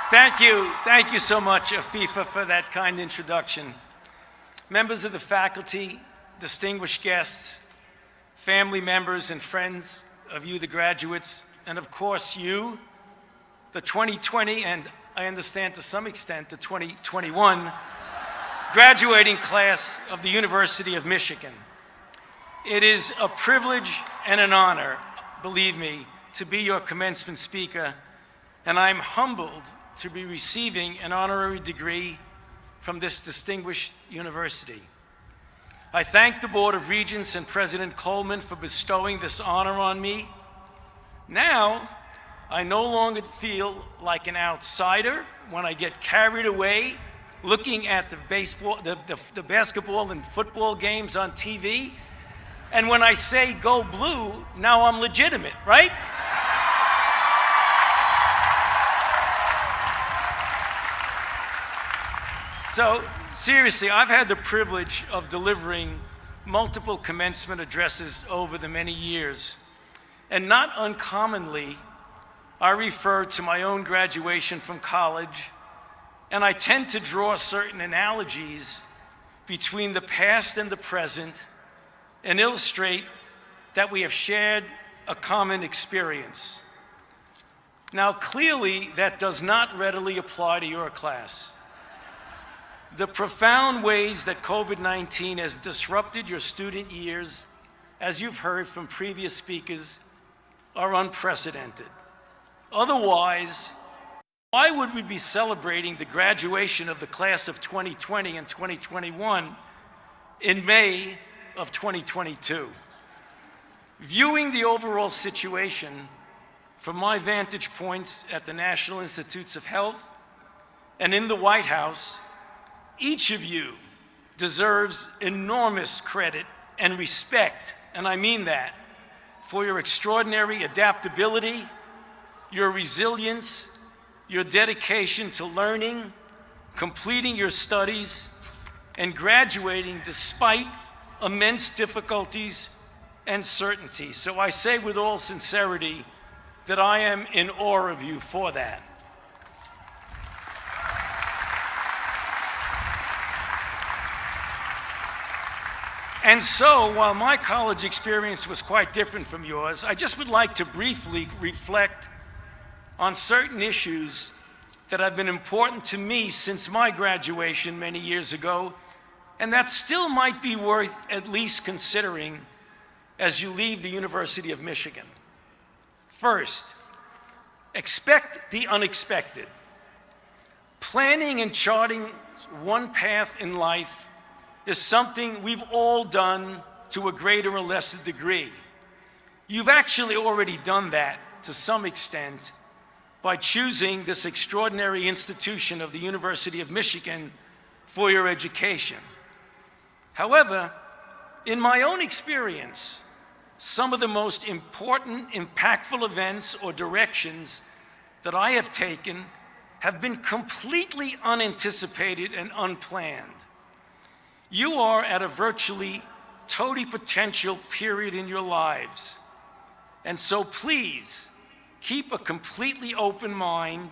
Thank you so much, Afifa, for that kind introduction. Members of the faculty, distinguished guests, family members and friends of you, the graduates, and of course you, the 2020, and I understand to some extent the 2021 graduating class of the University of Michigan. It is a privilege and an honor, believe me, to be your commencement speaker, and I'm humbled to be receiving an honorary degree from this distinguished university. I thank the Board of Regents and President Coleman for bestowing this honor on me. Now, I no longer feel like an outsider when I get carried away looking at the basketball and football games on TV. And when I say go blue, now I'm legitimate, right? So seriously, I've had the privilege of delivering multiple commencement addresses over the many years. And not uncommonly, I refer to my own graduation from college, and I tend to draw certain analogies between the past and the present and illustrate that we have shared a common experience. Now, clearly, that does not readily apply to your class. The profound ways that COVID-19 has disrupted your student years, as you've heard from previous speakers, are unprecedented. Otherwise, why would we be celebrating the graduation of the class of 2020 and 2021 in May of 2022? Viewing the overall situation from my vantage points at the National Institutes of Health and in the White House, each of you deserves enormous credit and respect, and I mean that, for your extraordinary adaptability, your resilience, your dedication to learning, completing your studies, and graduating despite immense difficulties and certainty. So I say with all sincerity that I am in awe of you for that. And so, while my college experience was quite different from yours, I just would like to briefly reflect on certain issues that have been important to me since my graduation many years ago, and that still might be worth at least considering as you leave the University of Michigan. First, expect the unexpected. Planning and charting one path in life is something we've all done to a greater or lesser degree. You've actually already done that to some extent by choosing this extraordinary institution of the University of Michigan for your education. However, in my own experience, some of the most important, impactful events or directions that I have taken have been completely unanticipated and unplanned. You are at a virtually totipotential period in your lives, and so please keep a completely open mind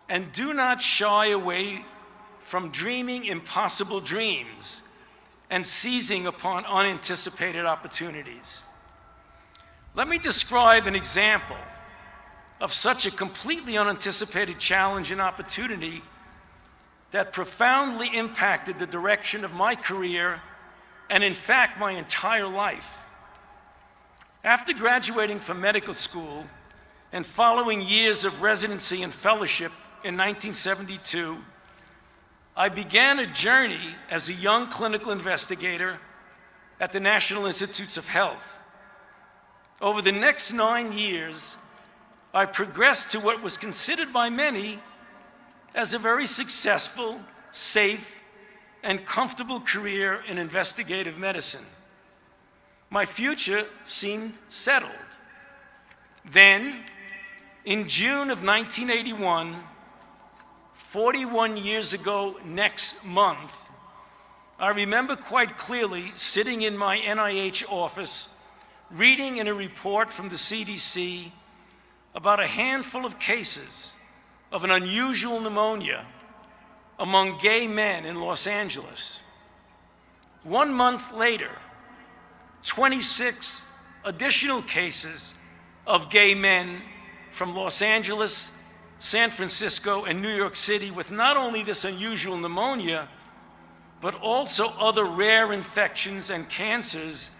and do not shy away from dreaming impossible dreams and seizing upon unanticipated opportunities. Let me describe an example of such a completely unanticipated challenge and opportunity that profoundly impacted the direction of my career and, in fact, my entire life. After graduating from medical school and following years of residency and fellowship in 1972, I began a journey as a young clinical investigator at the National Institutes of Health. Over the next 9 years, I progressed to what was considered by many as a very successful, safe, and comfortable career in investigative medicine. My future seemed settled. Then, in June of 1981, 41 years ago next month, I remember quite clearly sitting in my NIH office reading in a report from the CDC about a handful of cases of an unusual pneumonia among gay men in Los Angeles. 1 month later, 26 additional cases of gay men from Los Angeles, San Francisco, and New York City with not only this unusual pneumonia, but also other rare infections and cancers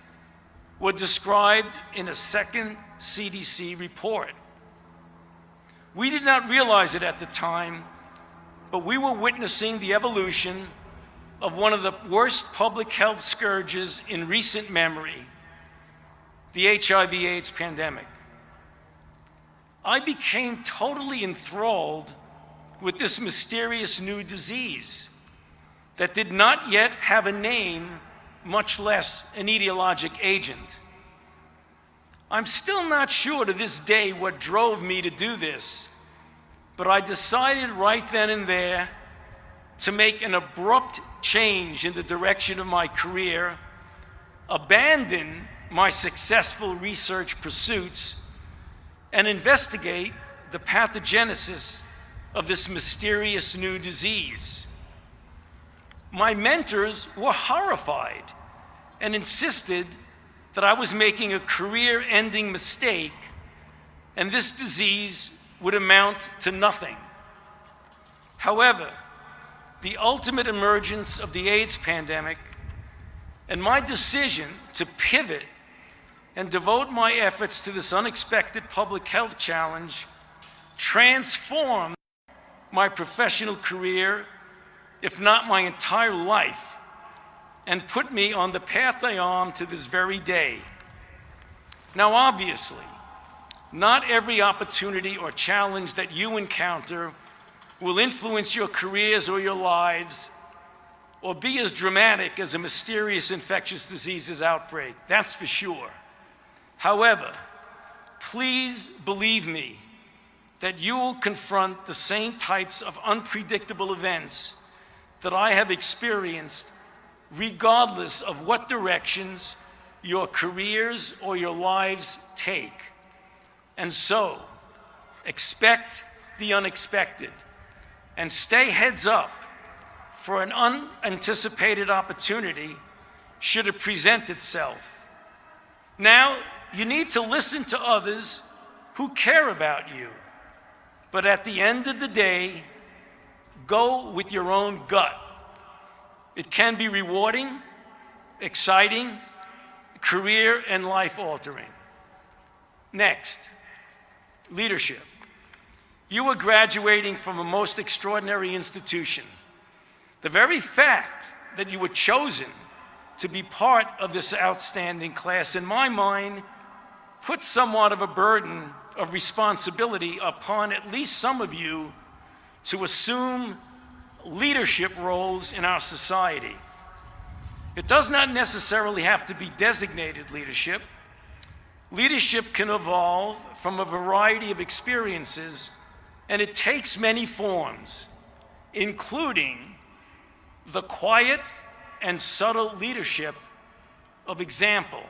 were described in a second CDC report. We did not realize it at the time, but we were witnessing the evolution of one of the worst public health scourges in recent memory, the HIV/AIDS pandemic. I became totally enthralled with this mysterious new disease that did not yet have a name, much less an etiologic agent. I'm still not sure to this day what drove me to do this, but I decided right then and there to make an abrupt change in the direction of my career, abandon my successful research pursuits, and investigate the pathogenesis of this mysterious new disease. My mentors were horrified and insisted that I was making a career-ending mistake and this disease would amount to nothing. However, the ultimate emergence of the AIDS pandemic and my decision to pivot and devote my efforts to this unexpected public health challenge transformed my professional career, if not my entire life, and put me on the path I am to this very day. Now, obviously, not every opportunity or challenge that you encounter will influence your careers or your lives or be as dramatic as a mysterious infectious diseases outbreak, that's for sure. However, please believe me that you will confront the same types of unpredictable events that I have experienced, regardless of what directions your careers or your lives take. And so, expect the unexpected and stay heads up for an unanticipated opportunity should it present itself. Now, you need to listen to others who care about you, but at the end of the day, go with your own gut. It can be rewarding, exciting, career and life-altering. Next, leadership. You are graduating from a most extraordinary institution. The very fact that you were chosen to be part of this outstanding class, in my mind, puts somewhat of a burden of responsibility upon at least some of you to assume leadership roles in our society. It does not necessarily have to be designated leadership. Leadership can evolve from a variety of experiences, and it takes many forms, including the quiet and subtle leadership of example.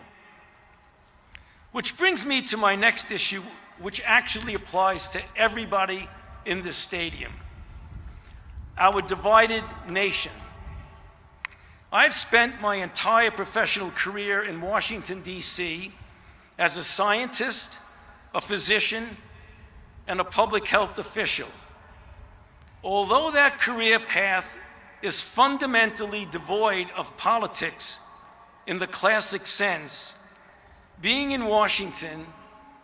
Which brings me to my next issue, which actually applies to everybody in this stadium: our divided nation. I've spent my entire professional career in Washington, D.C. as a scientist, a physician, and a public health official. Although that career path is fundamentally devoid of politics in the classic sense, being in Washington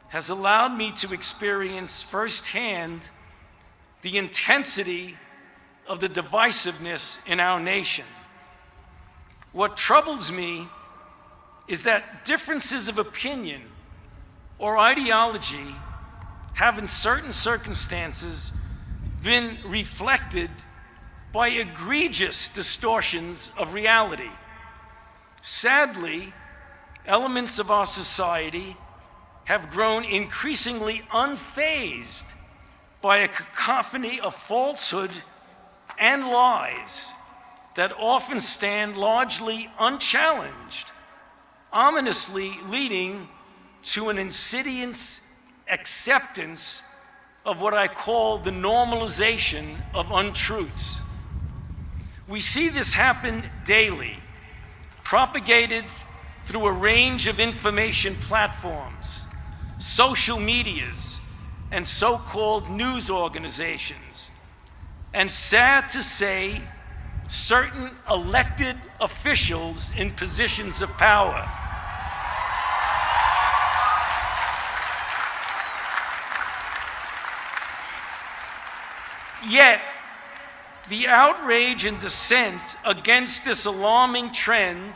has allowed me to experience firsthand the intensity of the divisiveness in our nation. What troubles me is that differences of opinion or ideology have in certain circumstances been reflected by egregious distortions of reality. Sadly, elements of our society have grown increasingly unfazed by a cacophony of falsehood and lies that often stand largely unchallenged, ominously leading to an insidious acceptance of what I call the normalization of untruths. We see this happen daily, propagated through a range of information platforms, social medias, and so-called news organizations. And sad to say, certain elected officials in positions of power. Yet, the outrage and dissent against this alarming trend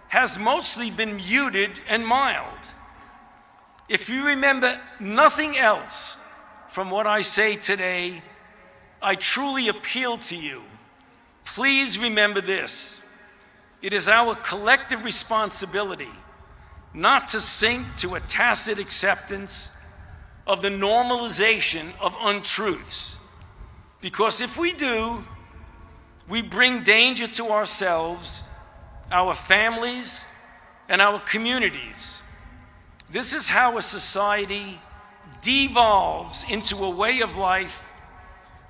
has mostly been muted and mild. If you remember nothing else from what I say today, I truly appeal to you. Please remember this. It is our collective responsibility not to sink to a tacit acceptance of the normalization of untruths. Because if we do, we bring danger to ourselves, our families, and our communities. This is how a society devolves into a way of life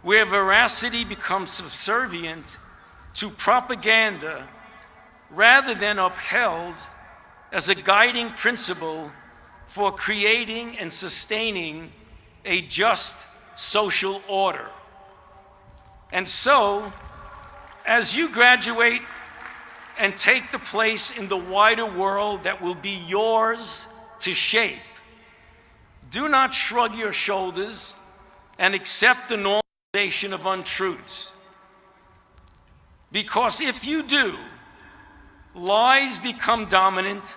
where veracity becomes subservient to propaganda rather than upheld as a guiding principle for creating and sustaining a just social order. And so, as you graduate and take the place in the wider world that will be yours to shape, do not shrug your shoulders and accept the normalization of untruths. Because if you do, lies become dominant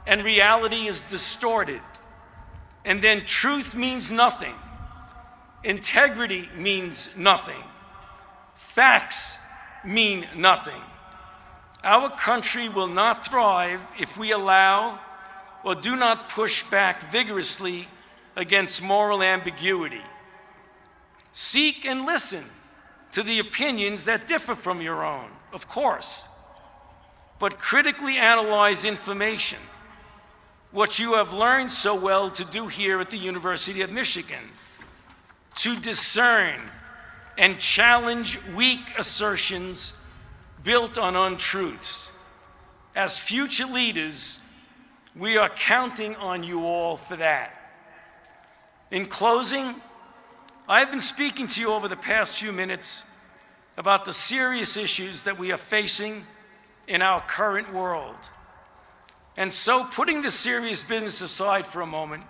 and reality is distorted. And then truth means nothing. Integrity means nothing. Facts mean nothing. Our country will not thrive if we allow or do not push back vigorously against moral ambiguity. Seek and listen to the opinions that differ from your own, of course, but critically analyze information, what you have learned so well to do here at the University of Michigan, to discern and challenge weak assertions built on untruths. As future leaders, we are counting on you all for that. In closing, I have been speaking to you over the past few minutes about the serious issues that we are facing in our current world. And so, putting the serious business aside for a moment,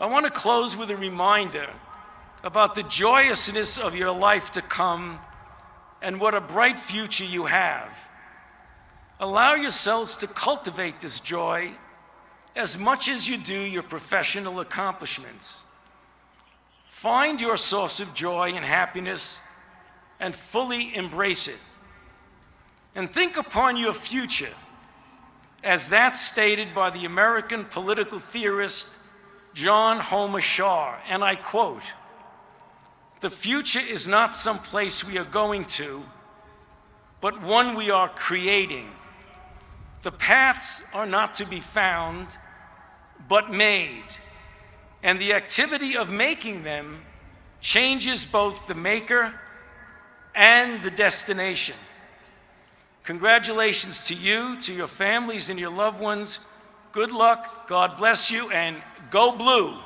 I want to close with a reminder about the joyousness of your life to come and what a bright future you have. Allow yourselves to cultivate this joy as much as you do your professional accomplishments. Find your source of joy and happiness and fully embrace it. And think upon your future as that's stated by the American political theorist John Homer Shaw, and I quote, "The future is not some place we are going to, but one we are creating. The paths are not to be found, but made. And the activity of making them changes both the maker and the destination." Congratulations to you, to your families and your loved ones. Good luck, God bless you, and go blue.